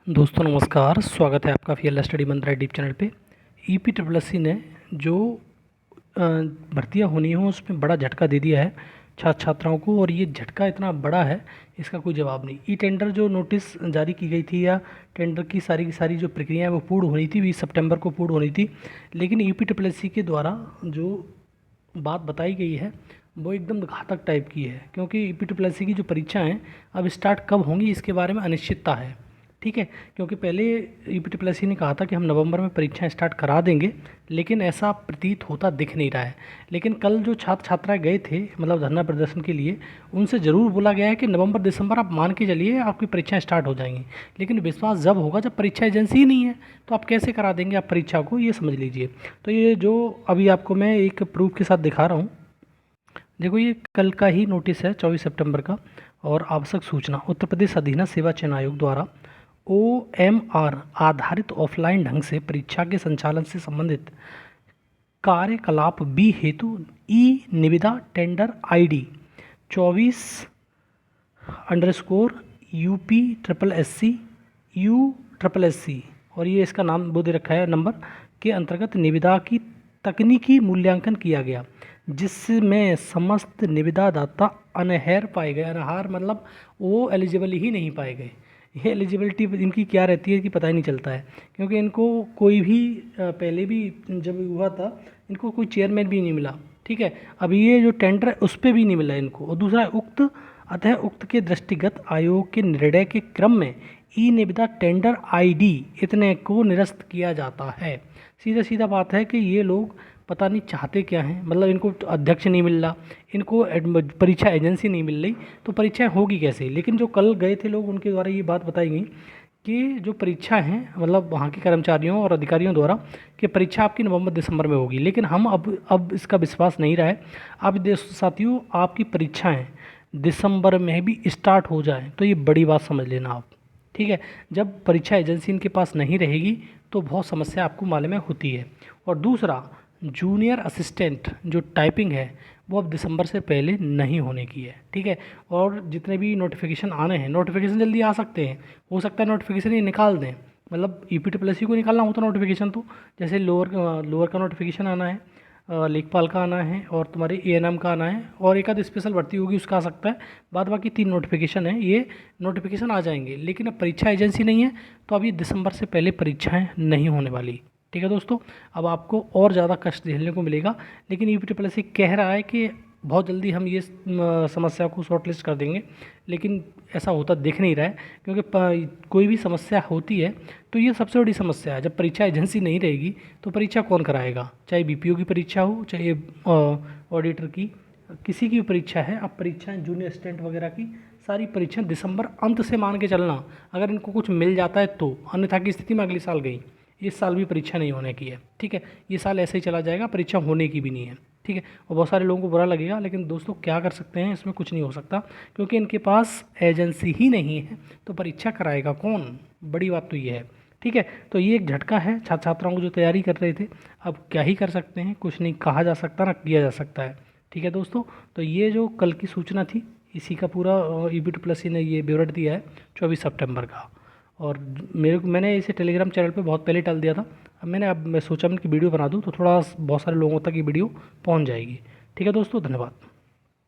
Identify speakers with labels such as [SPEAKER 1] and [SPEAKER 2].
[SPEAKER 1] दोस्तों नमस्कार, स्वागत है आपका फीएल स्टडी मंत्रा डीप चैनल पे। ईपीडब्ल्यूएससी ने जो भर्तियां होनी हो उसमें बड़ा झटका दे दिया है छात्र छात्राओं को, और ये झटका इतना बड़ा है इसका कोई जवाब नहीं। ई टेंडर जो नोटिस जारी की गई थी या टेंडर की सारी जो प्रक्रिया है वो पूर्ण होनी थी, 20 सितंबर को पूर्ण होनी थी, लेकिन ईपीडब्ल्यूएससी के द्वारा जो बात बताई गई है वो एकदम घातक टाइप की है, क्योंकि ईपीडब्ल्यूएससी की जो परीक्षाएं अब स्टार्ट कब होंगी इसके बारे में अनिश्चितता है। ठीक है, क्योंकि पहले ईपीडब्ल्यूएससी ने कहा था कि हम नवंबर में परीक्षाएं स्टार्ट करा देंगे, लेकिन ऐसा प्रतीत होता दिख नहीं रहा है। लेकिन कल जो छात्र छात्राएं गए थे मतलब धरना प्रदर्शन के लिए, उनसे ज़रूर बोला गया है कि नवंबर दिसंबर आप मान के चलिए आपकी परीक्षाएं स्टार्ट हो जाएंगी, लेकिन विश्वास जब होगा जब परीक्षा एजेंसी ही नहीं है तो आप कैसे करा देंगे आप परीक्षा को, ये समझ लीजिए। तो ये जो अभी आपको मैं एक प्रूफ के साथ दिखा रहा हूँ, देखो ये कल का ही नोटिस है 24 सितंबर का। और आवश्यक सूचना, उत्तर प्रदेश अधीनस्थ सेवा चयन आयोग द्वारा OMR आधारित ऑफलाइन ढंग से परीक्षा के संचालन से संबंधित कार्यकलाप बी हेतु ई निविदा टेंडर ID 24_UP/SSC U/SSC, और ये इसका नाम वो दे रखा है नंबर के अंतर्गत निविदा की तकनीकी मूल्यांकन किया गया, जिसमें समस्त निविदादाता अनहैर पाए गए। अनहार मतलब वो एलिजिबल ही नहीं पाए गए। ये एलिजिबिलिटी इनकी क्या रहती है कि पता ही नहीं चलता है, क्योंकि इनको कोई भी पहले भी जब हुआ था इनको कोई चेयरमैन भी नहीं मिला। ठीक है, अभी ये जो टेंडर है उस पर भी नहीं मिला इनको। और दूसरा उक्त के दृष्टिगत आयोग के निर्णय के क्रम में ई निविदा टेंडर ID इतने को निरस्त किया जाता है। सीधा सीधा बात है कि ये लोग पता नहीं चाहते क्या हैं, मतलब इनको अध्यक्ष नहीं मिल रहा, इनको परीक्षा एजेंसी नहीं मिल रही, तो परीक्षाएं होगी कैसे। लेकिन जो कल गए थे लोग उनके द्वारा ये बात बताई गई कि जो परीक्षा हैं मतलब वहाँ के कर्मचारियों और अधिकारियों द्वारा कि परीक्षा आपकी नवंबर दिसंबर में होगी, लेकिन हम अब इसका विश्वास नहीं रहा है। अब साथियों आपकी परीक्षाएँ दिसंबर में भी स्टार्ट हो जाए तो ये बड़ी बात समझ लेना आप। ठीक है, जब परीक्षा एजेंसी इनके पास नहीं रहेगी तो बहुत समस्या आपको मालूम है होती है। और दूसरा, जूनियर असिस्टेंट जो टाइपिंग है वो अब दिसंबर से पहले नहीं होने की है। ठीक है, और जितने भी नोटिफिकेशन आने हैं, नोटिफिकेशन जल्दी आ सकते हैं, हो सकता है नोटिफिकेशन ये निकाल दें, मतलब ईपीडब्ल्यूएससी को निकालना होता नोटिफिकेशन, तो जैसे लोअर का नोटिफिकेशन आना है, लेखपाल का आना है और तुम्हारे ANM का आना है, और एक आध स्पेशल भर्ती होगी उसका आ सकता है। बाद बाकी 3 नोटिफिकेशन है, ये नोटिफिकेशन आ जाएंगे, लेकिन अब परीक्षा एजेंसी नहीं है तो अब ये दिसंबर से पहले परीक्षाएं नहीं होने वाली। ठीक है दोस्तों, अब आपको और ज़्यादा कष्ट झेलने को मिलेगा, लेकिन ईपीडब्ल्यूएससी कह रहा है कि बहुत जल्दी हम ये समस्या को शॉर्टलिस्ट कर देंगे, लेकिन ऐसा होता दिख नहीं रहा है। क्योंकि कोई भी समस्या होती है तो ये सबसे बड़ी समस्या है, जब परीक्षा एजेंसी नहीं रहेगी तो परीक्षा कौन कराएगा, चाहे BPO की परीक्षा हो, चाहे ऑडिटर की, किसी की भी परीक्षा है। अब परीक्षाएं जूनियर असिस्टेंट वगैरह की सारी परीक्षाएं दिसंबर अंत से मान के चलना, अगर इनको कुछ मिल जाता है तो, अन्यथा की स्थिति में अगले साल गई। इस साल भी परीक्षा नहीं होने की है। ठीक है, ये साल ऐसे ही चला जाएगा, परीक्षा होने की भी नहीं है। ठीक है, और बहुत सारे लोगों को बुरा लगेगा, लेकिन दोस्तों क्या कर सकते हैं, इसमें कुछ नहीं हो सकता, क्योंकि इनके पास एजेंसी ही नहीं है तो परीक्षा कराएगा कौन। बड़ी बात तो ये है। ठीक है, तो ये एक झटका है छात्र छात्राओं को जो तैयारी कर रहे थे। अब क्या ही कर सकते हैं, कुछ नहीं कहा जा सकता ना किया जा सकता है। ठीक है दोस्तों, तो ये जो कल की सूचना थी इसी का पूरा ईपीडब्ल्यूएससी ने ये ब्यौरा दिया है 24 सितंबर का। और मैंने इसे टेलीग्राम चैनल पे बहुत पहले डाल दिया था। अब मैं सोचा मैं कि वीडियो बना दूँ तो थोड़ा बहुत सारे लोगों तक ये वीडियो पहुंच जाएगी। ठीक है दोस्तों, धन्यवाद।